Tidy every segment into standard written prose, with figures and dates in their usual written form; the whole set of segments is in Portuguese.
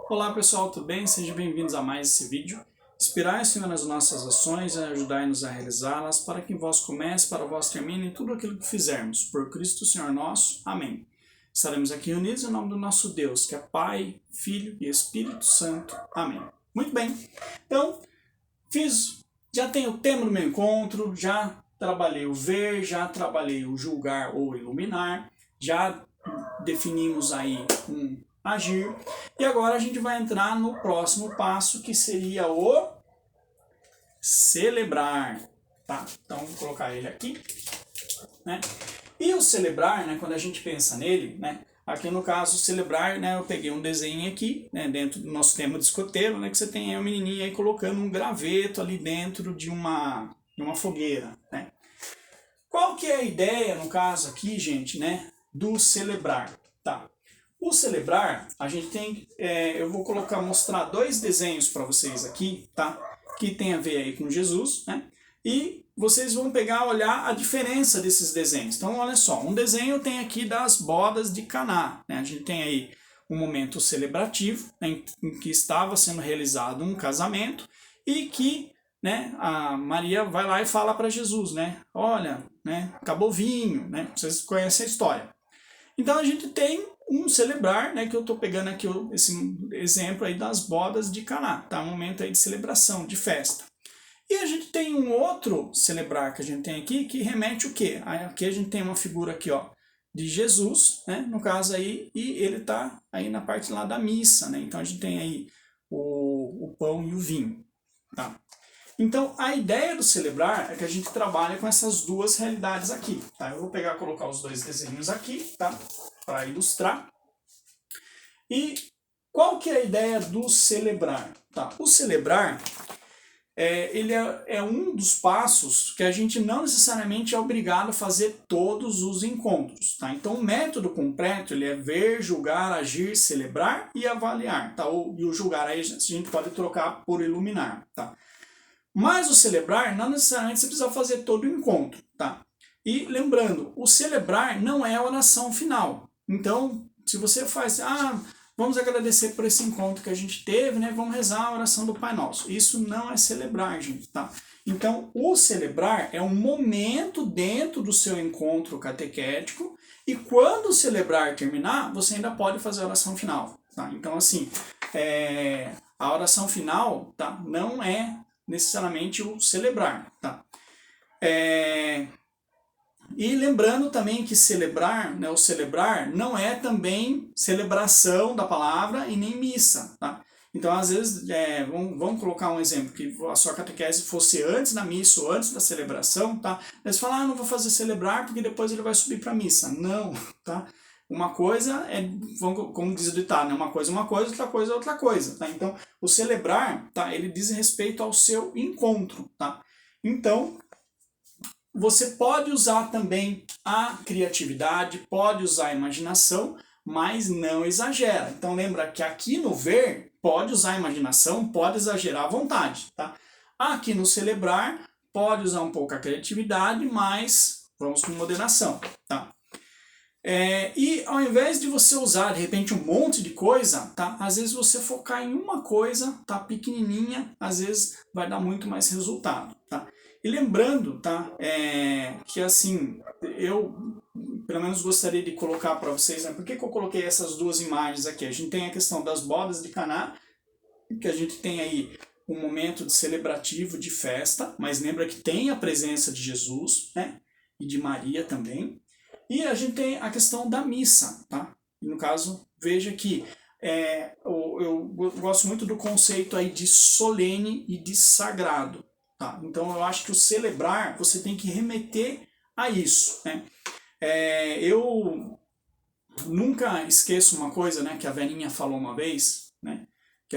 Olá pessoal, tudo bem? Sejam bem-vindos a mais esse vídeo. Inspirai o Senhor nas nossas ações e ajudai-nos a realizá-las, para que em vós comece, para vós termine tudo aquilo que fizermos. Por Cristo Senhor nosso. Amém. Estaremos aqui unidos em nome do nosso Deus, que é Pai, Filho e Espírito Santo. Amém. Muito bem. Então, já tenho o tema do meu encontro, já trabalhei o ver, já trabalhei o julgar ou iluminar, já definimos aí um agir. E agora a gente vai entrar no próximo passo, que seria o celebrar, tá? Então vou colocar ele aqui, né? E o celebrar, né, quando a gente pensa nele, né, aqui no caso celebrar, né, eu peguei um desenho aqui, né, dentro do nosso tema de escoteiro, né, que você tem aí uma menininha aí colocando um graveto ali dentro de uma fogueira, né? Qual que é a ideia, no caso aqui, gente, né, do celebrar, tá? O celebrar, a gente tem, eu vou mostrar dois desenhos para vocês aqui, tá? Que tem a ver aí com Jesus, né? E vocês vão pegar, olhar a diferença desses desenhos. Então, olha só, um desenho tem aqui das bodas de Caná, né? A gente tem aí um momento celebrativo, né, em que estava sendo realizado um casamento e que, né, a Maria vai lá e fala para Jesus, né? Olha, né, acabou o vinho, né? Vocês conhecem a história. Então a gente tem um celebrar, né, que eu estou pegando aqui esse exemplo aí das bodas de Caná, tá? Um momento aí de celebração, de festa. E a gente tem um outro celebrar que a gente tem aqui, que remete o quê? Aqui a gente tem uma figura aqui, ó, de Jesus, né, no caso aí, e ele está aí na parte lá da missa, né? Então a gente tem aí o pão e o vinho, tá? Então, a ideia do celebrar é que a gente trabalha com essas duas realidades aqui, tá? Eu vou colocar os dois desenhos aqui, tá? Para ilustrar. E qual que é a ideia do celebrar? Tá? O celebrar, ele é um dos passos que a gente não necessariamente é obrigado a fazer todos os encontros, tá? Então, o método completo, ele é ver, julgar, agir, celebrar e avaliar, tá? E o julgar aí a gente pode trocar por iluminar, tá? Mas o celebrar, não necessariamente você precisa fazer todo o encontro, tá? E lembrando, o celebrar não é a oração final. Então, se você faz, vamos agradecer por esse encontro que a gente teve, né? Vamos rezar a oração do Pai Nosso. Isso não é celebrar, gente, tá? Então, o celebrar é um momento dentro do seu encontro catequético e quando o celebrar terminar, você ainda pode fazer a oração final, tá? Então, assim, a oração final, tá? Não é necessariamente o celebrar, tá? E lembrando também que celebrar, né, o celebrar não é também celebração da palavra e nem missa, tá? Então, às vezes, vamos colocar um exemplo, que a sua catequese fosse antes da missa ou antes da celebração, tá? Eles falam, não vou fazer celebrar porque depois ele vai subir para a missa. Não, tá? Uma coisa é, como diz o ditado, né? Uma coisa, outra coisa é outra coisa, tá? Então, o celebrar, tá? Ele diz respeito ao seu encontro, tá? Então, você pode usar também a criatividade, pode usar a imaginação, mas não exagera. Então, lembra que aqui no ver, pode usar a imaginação, pode exagerar à vontade, tá? Aqui no celebrar, pode usar um pouco a criatividade, mas vamos com moderação, tá? E ao invés de você usar, de repente, um monte de coisa, tá? Às vezes você focar em uma coisa, tá? Pequenininha, às vezes vai dar muito mais resultado, tá? E lembrando, tá? Que assim, eu pelo menos gostaria de colocar para vocês, né? Por que eu coloquei essas duas imagens aqui? A gente tem a questão das bodas de Caná, que a gente tem aí um momento de celebrativo, de festa, mas lembra que tem a presença de Jesus, né? E de Maria também. E a gente tem a questão da missa, tá? E no caso, veja que eu gosto muito do conceito aí de solene e de sagrado, tá? Então eu acho que o celebrar, você tem que remeter a isso, né? Eu nunca esqueço uma coisa, né, que a Veninha falou uma vez, né? Que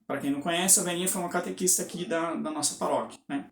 para quem não conhece, a Veninha foi uma catequista aqui da nossa paróquia, né?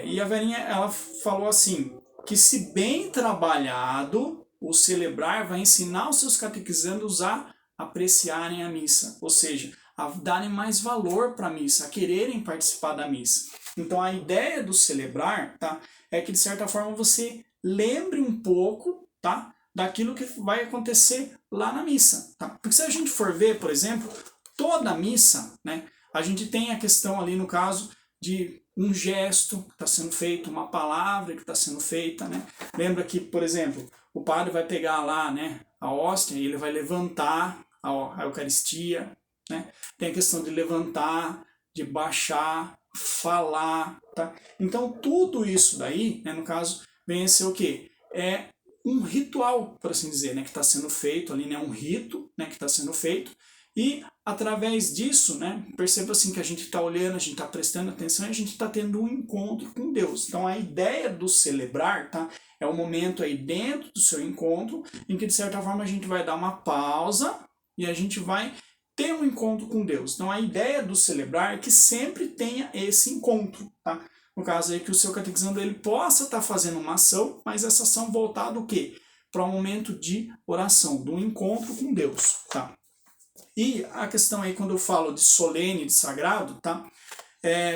E a Veninha, ela falou assim, que se bem trabalhado, o celebrar vai ensinar os seus catequizandos a apreciarem a missa, ou seja, a darem mais valor para a missa, a quererem participar da missa. Então a ideia do celebrar, tá, é que de certa forma você lembre um pouco, tá, daquilo que vai acontecer lá na missa. Tá? Porque se a gente for ver, por exemplo, toda a missa, né, a gente tem a questão ali no caso de um gesto que está sendo feito, uma palavra que está sendo feita. Né? Lembra que, por exemplo, o padre vai pegar lá, né, a hóstia e ele vai levantar a Eucaristia. Né? Tem a questão de levantar, de baixar, falar. Tá? Então tudo isso daí, né, no caso, vem a ser o quê? É um ritual, por assim dizer, né, que está sendo feito ali, né, um rito, né, que está sendo feito, e através disso, né, perceba assim que a gente está olhando, a gente está prestando atenção e a gente está tendo um encontro com Deus. Então a ideia do celebrar, tá, é um momento aí dentro do seu encontro em que de certa forma a gente vai dar uma pausa e a gente vai ter um encontro com Deus. Então a ideia do celebrar é que sempre tenha esse encontro, tá? No caso aí que o seu catequizando ele possa estar fazendo uma ação, mas essa ação voltada o quê? Para um momento de oração, do encontro com Deus, tá? E a questão aí quando eu falo de solene, de sagrado, tá?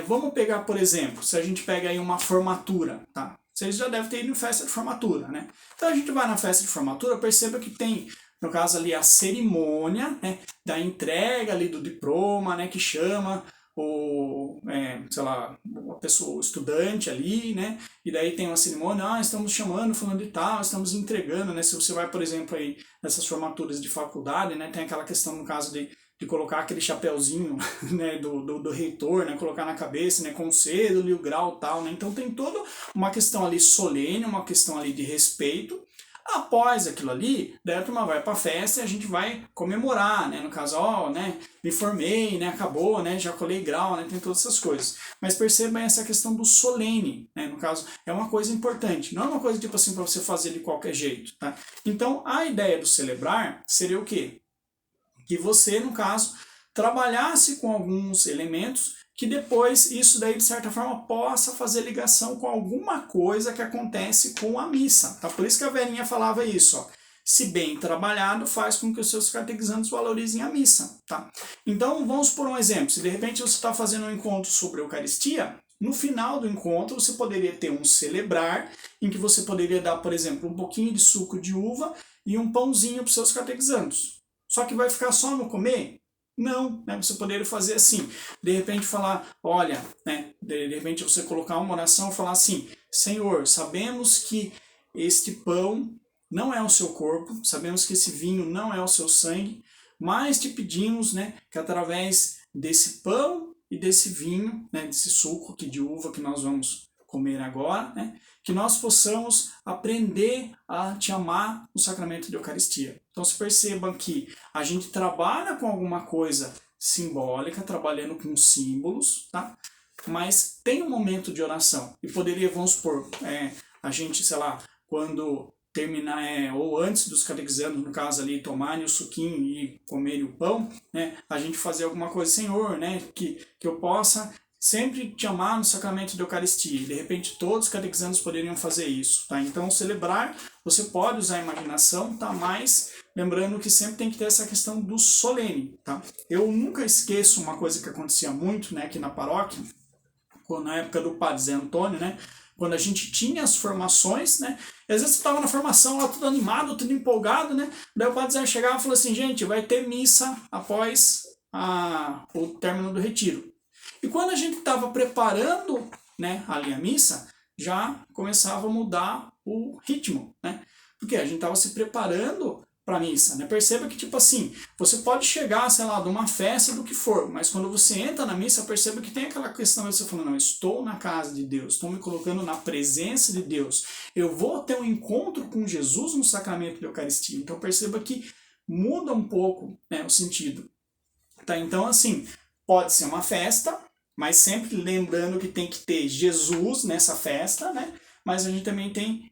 Vamos pegar, por exemplo, se a gente pega aí uma formatura, tá? Vocês já devem ter ido em festa de formatura, né? Então a gente vai na festa de formatura, perceba que tem, no caso ali, a cerimônia, né, da entrega ali do diploma, né, que chama sei lá, uma pessoa, o estudante ali, né, e daí tem uma cerimônia, estamos chamando fulano de tal, estamos entregando, né, se você vai, por exemplo, aí nessas formaturas de faculdade, né, tem aquela questão, no caso de colocar aquele chapéuzinho, né, do reitor, né, colocar na cabeça, né, com o cédula e o grau e tal, né, então tem toda uma questão ali solene, uma questão ali de respeito. Após aquilo ali, daí a turma vai para a festa e a gente vai comemorar, né? No caso, né? Me formei, né? Acabou, né? Já colei grau, né? Tem todas essas coisas. Mas perceba essa questão do solene, né? No caso, é uma coisa importante. Não é uma coisa tipo assim para você fazer de qualquer jeito, tá? Então, a ideia do celebrar seria o quê? Que você, no caso, trabalhasse com alguns elementos que depois isso daí de certa forma possa fazer ligação com alguma coisa que acontece com a missa. Tá? Por isso que a velhinha falava isso, ó. Se bem trabalhado, faz com que os seus catequizandos valorizem a missa. Tá? Então vamos por um exemplo, se de repente você está fazendo um encontro sobre a Eucaristia, no final do encontro você poderia ter um celebrar, em que você poderia dar, por exemplo, um pouquinho de suco de uva e um pãozinho para os seus catequizandos. Só que vai ficar só no comer? Não, né? Você poderia fazer assim, de repente falar, olha, né? De repente você colocar uma oração e falar assim, Senhor, sabemos que este pão não é o seu corpo, sabemos que esse vinho não é o seu sangue, mas te pedimos, né, que através desse pão e desse vinho, né, desse suco aqui de uva que nós vamos comer agora, né, que nós possamos aprender a te amar no sacramento de Eucaristia. Então se percebam que a gente trabalha com alguma coisa simbólica, trabalhando com símbolos, tá? Mas tem um momento de oração. E poderia, vamos supor, a gente, sei lá, quando terminar, ou antes dos catequizandos, no caso ali, tomarem o suquinho e comerem o pão, né? A gente fazer alguma coisa, Senhor, né? Que eu possa sempre te amar no sacramento da Eucaristia. E de repente todos os catequizandos poderiam fazer isso, tá? Então celebrar, você pode usar a imaginação, tá? Mas lembrando que sempre tem que ter essa questão do solene, tá? Eu nunca esqueço uma coisa que acontecia muito, né, aqui na paróquia, na época do Padre Zé Antônio, né? Quando a gente tinha as formações, né? E às vezes você estava na formação lá tudo animado, tudo empolgado, né? Daí o Padre Zé chegava e falou assim, gente, vai ter missa após o término do retiro. E quando a gente estava preparando, né, ali a missa, já começava a mudar o ritmo, né? Porque a gente estava se preparando para a missa, né? Perceba que, tipo assim, você pode chegar, sei lá, de uma festa, do que for, mas quando você entra na missa, perceba que tem aquela questão de você falando, não, estou na casa de Deus, estou me colocando na presença de Deus, eu vou ter um encontro com Jesus no sacramento da Eucaristia. Então perceba que muda um pouco, né, o sentido. Tá? Então, assim, pode ser uma festa, mas sempre lembrando que tem que ter Jesus nessa festa, né? Mas a gente também tem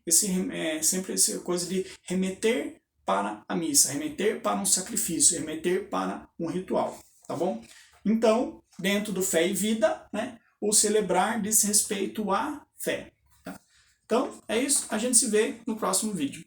sempre essa coisa de remeter para a missa, remeter para um sacrifício, remeter para um ritual, tá bom? Então, dentro do fé e vida, né, o celebrar diz respeito à fé. Tá? Então, é isso, a gente se vê no próximo vídeo.